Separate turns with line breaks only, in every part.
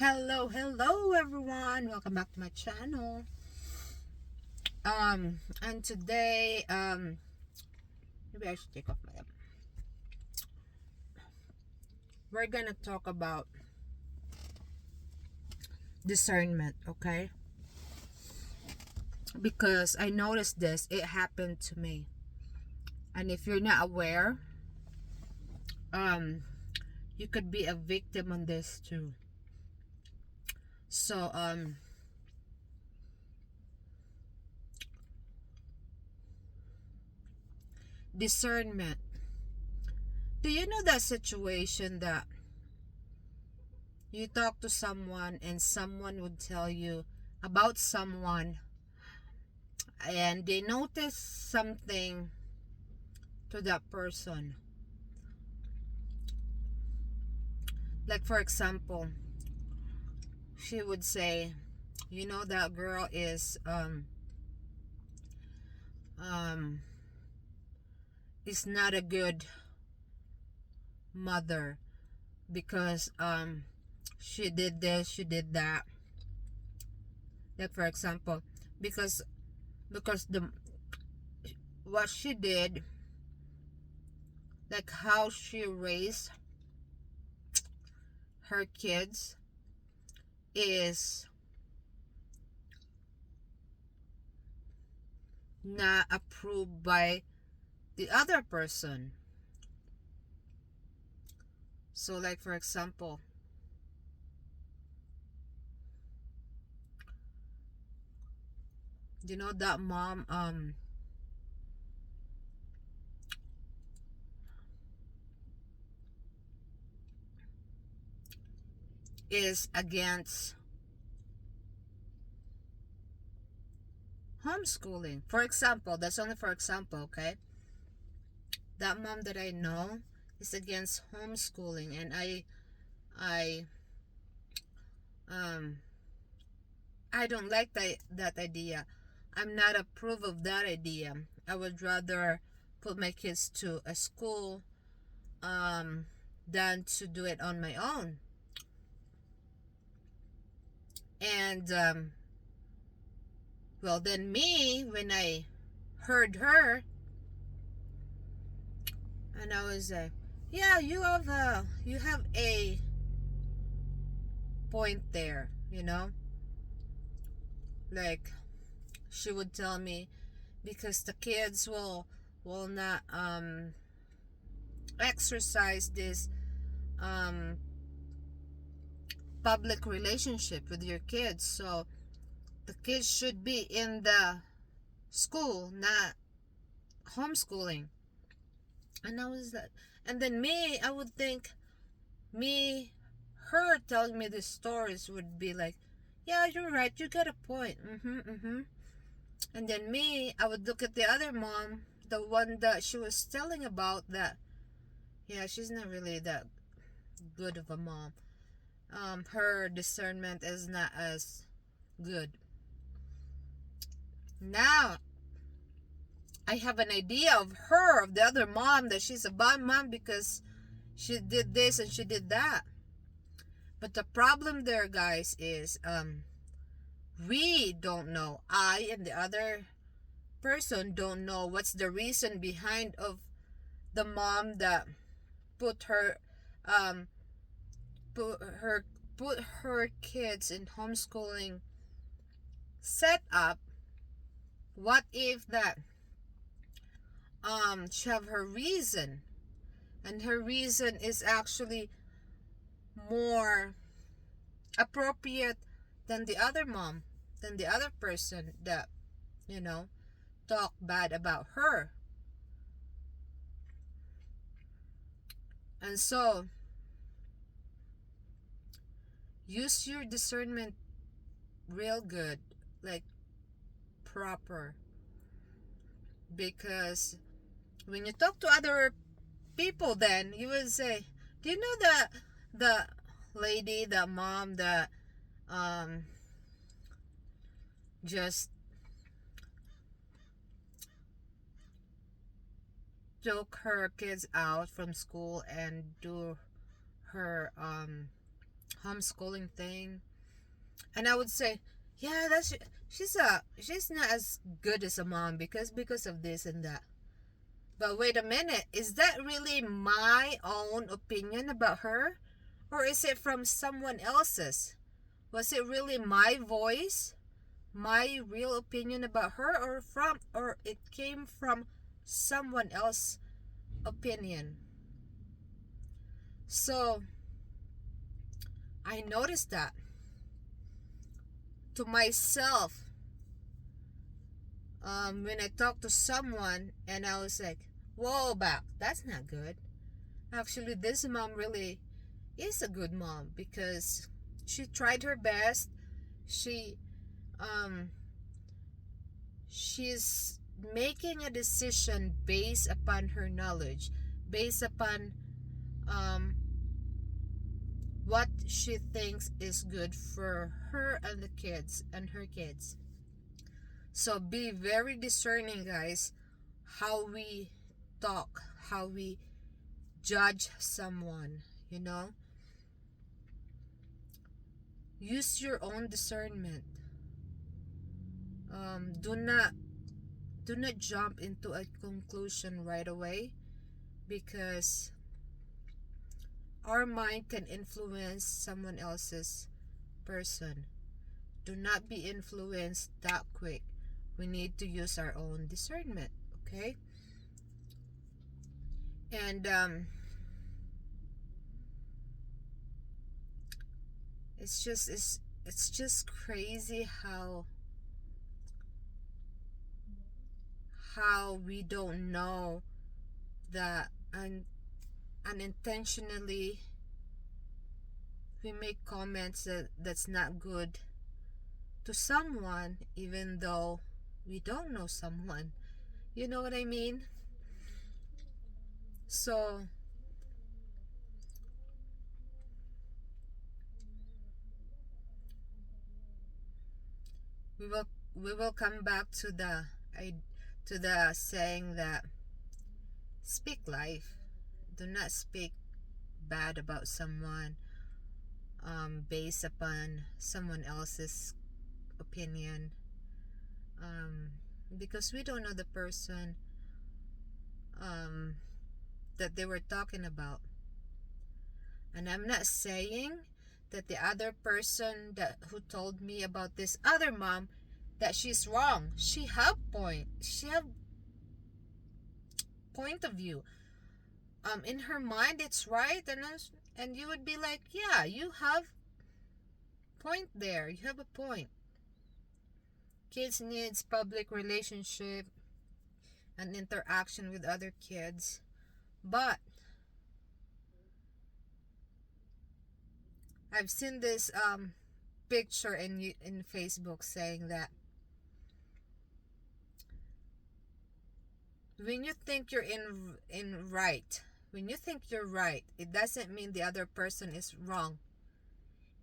Hello everyone. Welcome back to my channel. And today, maybe I should take off my. We're gonna talk about discernment, okay? Because I noticed this. It happened to me, and if you're not aware, um, you could be a victim on this too. So, discernment. Do you know that situation that you talk to someone and someone would tell you about someone and they notice something to that person? Like, for example, she would say, that girl um is not a good mother because she did this, she did that. Like, for example, because the what she did, like how she raised her kids, is not approved by the other person. So, like, for example, that mom is against homeschooling. For example, that's only for example, okay? That mom that I know is against homeschooling, and I um I don't like that idea. I'm not approve of that idea. I would rather put my kids to a school um than to do it on my own. And well, then me, when I heard her, and I was like, yeah, you have a point there, like, she would tell me, because the kids will not exercise this um public relationship with your kids, so the kids should be in the school, not homeschooling. And I was like, and then me, I would think, me her telling me these stories would be like, yeah, you're right, you got a point. And then me, I would look at the other mom, the one that she was telling about, that yeah, she's not really that good of a mom. Her discernment is not as good. Now I have an idea of her, of the other mom, that she's a bad mom because she did this and she did that. But the problem there, guys, is we don't know. I and the other person don't know what's the reason behind of the mom that put her um put her put her kids in homeschooling setup. What if that she have her reason, and her reason is actually more appropriate than the other mom, than the other person that you know talk bad about her. And so use your discernment real good, like proper, because when you talk to other people, then you would say, do you know the lady, the mom that um just took her kids out from school and do her homeschooling thing. And I would say, yeah, she's not as good as a mom because of this and that. But wait a minute, is that really my own opinion about her? Or is it from someone else's? Was it really my voice, my real opinion about her, or it came from someone else's opinion? So I noticed that to myself, when I talked to someone and I was like, whoa, back, that's not good. Actually, this mom really is a good mom because she tried her best. She um she's making a decision based upon her knowledge, based upon um what she thinks is good for her and the kids and her kids. So be very discerning, guys, how we talk, how we judge someone, you know? Use your own discernment. Do not jump into a conclusion right away, because our mind can influence someone else's person. Do not be influenced that quick. We need to use our own discernment, okay? And it's just crazy how we don't know that unintentionally we make comments that's not good to someone, even though we don't know someone. You know what I mean? So we will we will come back to the saying that speak life. Do not speak bad about someone based upon someone else's opinion, um, because we don't know the person um, that they were talking about. And I'm not saying that the other person that who told me about this other mom, that she's wrong. She have point of view. In her mind it's right, and you would be like, yeah, you have point there. You have a point. Kids needs public relationship and interaction with other kids. But I've seen this picture in Facebook saying that when you think you're in right, when you think you're right, it doesn't mean the other person is wrong.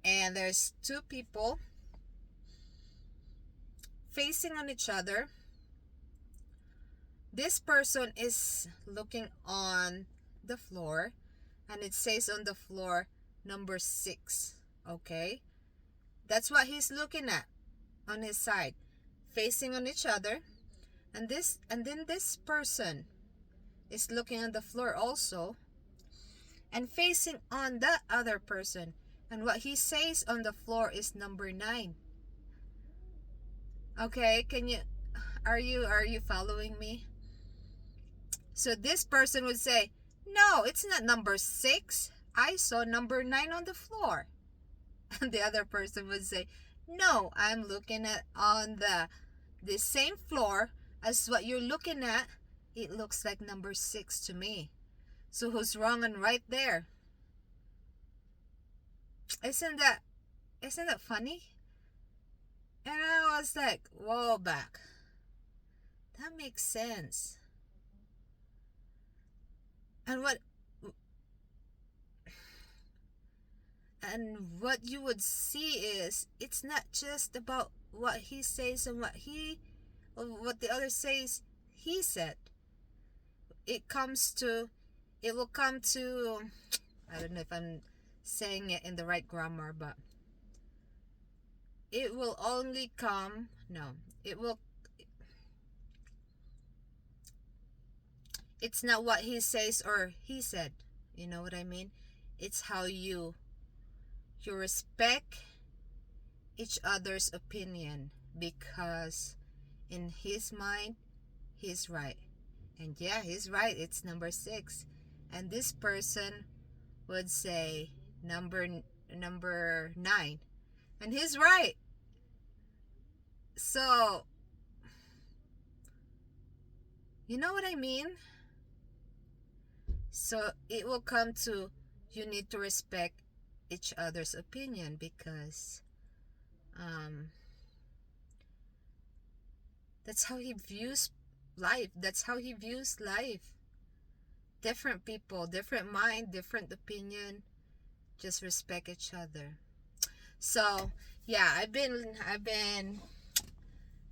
And there's two people facing on each other. This person is looking on the floor, and it says on the floor number 6. Okay, that's what he's looking at on his side, facing on each other. And then this person is looking on the floor also and facing on that other person, and what he says on the floor is number 9. Okay, are you following me? So this person would say, no, it's not number 6, I saw number 9 on the floor. And the other person would say, no, I'm looking at on the same floor as what you're looking at. It looks like number 6 to me. So who's wrong and right there? Isn't that funny? And I was like, whoa, back. That makes sense. And what you would see is, it's not just about what he says and what the other says he said. It will come to, I don't know if I'm saying it in the right grammar, but it will only come, no, it will, it's not what he says or he said. You know what I mean? It's how you respect each other's opinion, because in his mind he's right. And yeah, he's right. It's number 6. And this person would say number 9. And he's right. So, you know what I mean? So it will come to, you need to respect each other's opinion, because um that's how he views life. That's how he views life. Different people, different mind, different opinion. Just respect each other. So yeah, I've been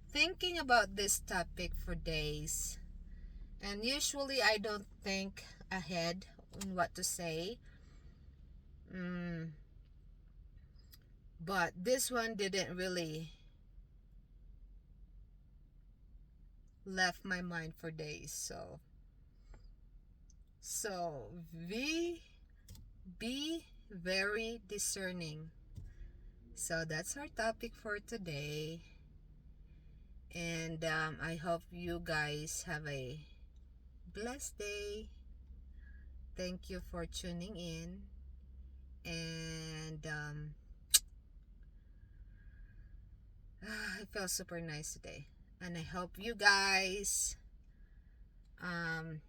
thinking about this topic for days, and usually I don't think ahead on what to say. mm, but this one didn't really left my mind for days. So be very discerning. So that's our topic for today. And I hope you guys have a blessed day. Thank you for tuning in. And I feel super nice today. And I hope you guys, um,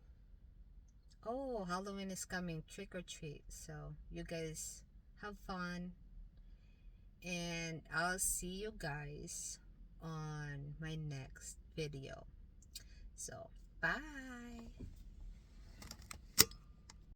oh, Halloween is coming, trick or treat. So you guys have fun. And I'll see you guys on my next video. So, bye.